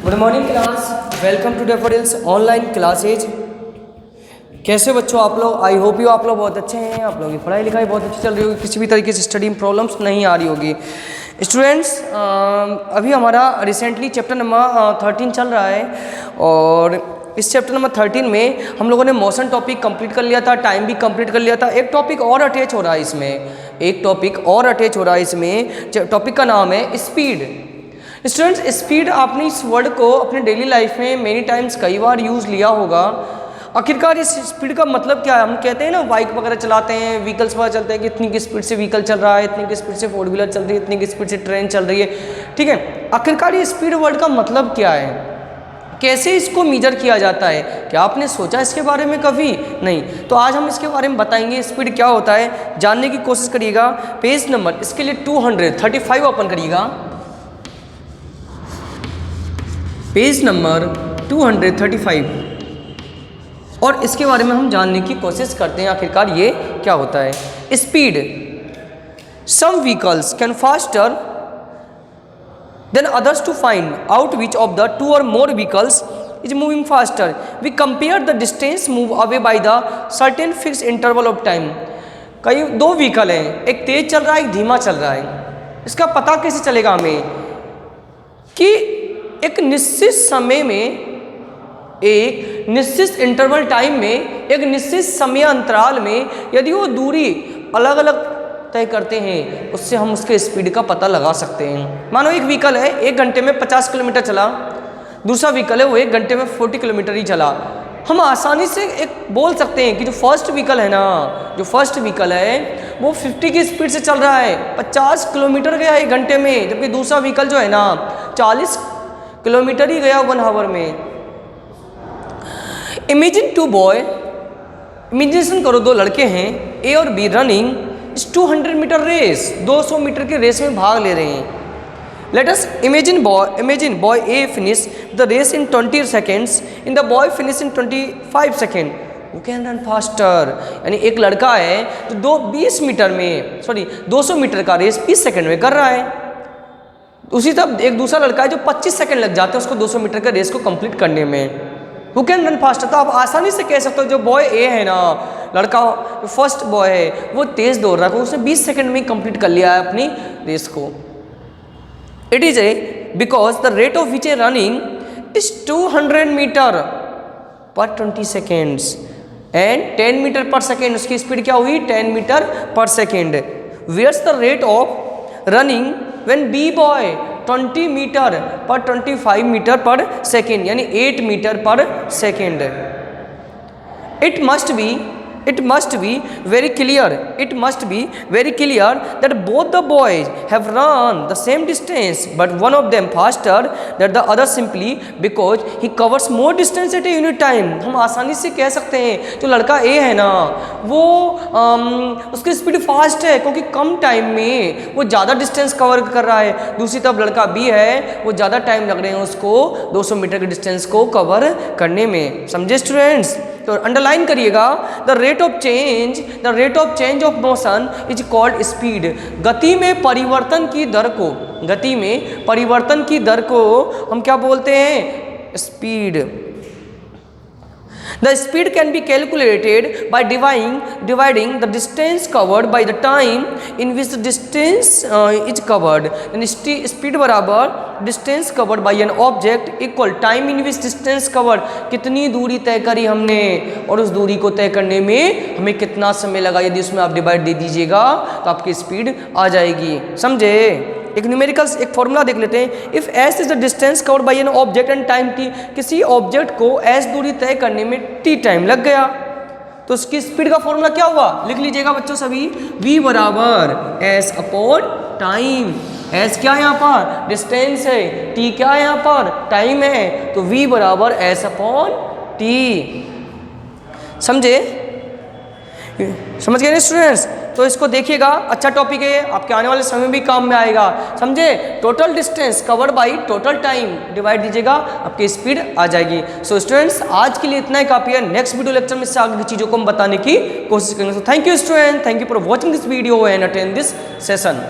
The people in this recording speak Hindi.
Good morning class, welcome to Daffodils online classes. कैसे बच्चों आप लोग? आई होप यू आप लोग बहुत अच्छे हैं। आप लोगों की पढ़ाई लिखाई बहुत अच्छी चल रही होगी, किसी भी तरीके से स्टडी में प्रॉब्लम्स नहीं आ रही होगी। स्टूडेंट्स, अभी हमारा रिसेंटली चैप्टर नंबर 13 चल रहा है और इस चैप्टर नंबर 13 में हम लोगों ने मोशन टॉपिक कंप्लीट कर लिया था, टाइम भी कंप्लीट कर लिया था। एक टॉपिक और अटैच हो रहा है इसमें, टॉपिक का नाम है स्पीड। स्टूडेंट्स, स्पीड आपने इस वर्ड को अपने डेली लाइफ में मेनी टाइम्स कई बार यूज़ लिया होगा। आखिरकार इस स्पीड का मतलब क्या है? हम कहते हैं ना, बाइक वगैरह चलाते हैं, व्हीकल्स वगैरह चलते हैं कि इतनी की स्पीड से व्हीकल चल रहा है, इतनी की स्पीड से फोर व्हीलर चल रही है, इतनी की स्पीड से ट्रेन चल रही है। ठीक है, आखिरकार ये स्पीड वर्ड का मतलब क्या है? कैसे इसको मेजर किया जाता है? क्या आपने सोचा इसके बारे में कभी? नहीं। तो आज हम इसके बारे में बताएंगे, स्पीड क्या होता है जानने की कोशिश करिएगा। पेज नंबर इसके लिए 235 ओपन करिएगा। पेज नंबर 235 और इसके बारे में हम जानने की कोशिश करते हैं आखिरकार ये क्या होता है। Speed, some vehicles can faster than others to find out which of the two or more vehicles is moving faster. We compare the distance move away by the certain fix interval of time. कई दो व्हीकल हैं, एक तेज चल रहा है, एक धीमा चल रहा है। इसका पता कैसे चलेगा हमें कि एक निश्चित समय में, एक निश्चित इंटरवल टाइम में, एक निश्चित समय अंतराल में यदि वो दूरी अलग अलग तय करते हैं, उससे हम उसके स्पीड का पता लगा सकते हैं। मानो एक व्हीकल है, 1 घंटे में 50 किलोमीटर चला, दूसरा व्हीकल है वो 1 घंटे में 40 किलोमीटर ही चला। हम आसानी से एक बोल सकते हैं कि जो फर्स्ट व्हीकल है वो 50 की स्पीड से चल रहा है, 50 किलोमीटर गया 1 घंटे में, जबकि दूसरा व्हीकल जो है ना 40 किलोमीटर ही गया 1 आवर में। इमेजिन टू बॉय, इमेजिनेशन करो दो लड़के हैं, ए और B running 200 meter race, 200 meter की रेस में भाग ले रहे हैं। Let us imagine boy A finish the race in 20 seconds in the boy finish in 25 second. वो कैन रन फास्टर। यानी एक लड़का है जो 200 मीटर का रेस 20 सेकेंड में कर रहा है। उसी तरह एक दूसरा लड़का है जो 25 सेकंड लग जाते हैं उसको 200 मीटर का रेस को कंप्लीट करने में। Who can run faster? तो आप आसानी से कह सकते हो जो बॉय ए है ना, लड़का फर्स्ट बॉय है, वो तेज दौड़ रहा है, उसने 20 सेकंड में कंप्लीट कर लिया है अपनी रेस को। It is A because the rate of which A running is 200 meter पर 20 सेकेंड्स एंड 10 मीटर पर सेकेंड। उसकी स्पीड क्या हुई? 10 मीटर पर second. Where's the rate of running when B boy 20 meter पर 25 मीटर पर सेकेंड, यानी 8 मीटर पर second. It must be very clear that both the boys have run the same distance, but one of them faster than the other simply because he covers more distance at a unit time। हम आसानी से कह सकते हैं जो लड़का ए है ना, वो उसकी स्पीड फास्ट है क्योंकि कम टाइम में वो ज़्यादा डिस्टेंस कवर कर रहा है। दूसरी तरफ लड़का बी है, वो ज़्यादा टाइम लग रहे हैं उसको 200 मीटर के डिस्टेंस को कवर करने में। समझे स्टूडेंट्स? तो अंडरलाइन करिएगा, the rate of change of motion is called speed. गति में परिवर्तन की दर को हम क्या बोलते हैं? Speed. The speed can be calculated by dividing the distance covered by the time in which the distance is covered। यानी speed बराबर distance covered by an object equal time in which distance covered। कितनी दूरी तय करी हमने और उस दूरी को तय करने में हमें कितना समय लगा, यदि उसमें आप डिवाइड दे दीजिएगा तो आपकी स्पीड आ जाएगी। समझे? एक न्यूमेरिकल्स, एक फॉर्मूला देख लेते हैं। If S is the distance covered by an object and time T, किसी ऑब्जेक्ट को एस दूरी तय करने में टी टाइम लग गया तो उसकी स्पीड का फॉर्मूला क्या हुआ? लिख लीजिएगा बच्चों सभी, v बराबर एस अपॉन टाइम। एस क्या है यहाँ पर? डिस्टेंस है। टी क्या है यहाँ पर? टाइम है। तो v बराबर एस अपॉन टी। समझ गए स्टूडेंट्स? तो इसको देखिएगा, अच्छा टॉपिक है, आपके आने वाले समय भी काम में आएगा। समझे? Total distance covered by total time divide दीजिएगा, आपकी स्पीड आ जाएगी। सो स्टूडेंट्स, आज के लिए इतना ही काफी है। नेक्स्ट वीडियो लेक्चर में इससे आगे की चीज़ों को हम बताने की कोशिश करेंगे। So thank you student, thank you for watching this video and attend this session.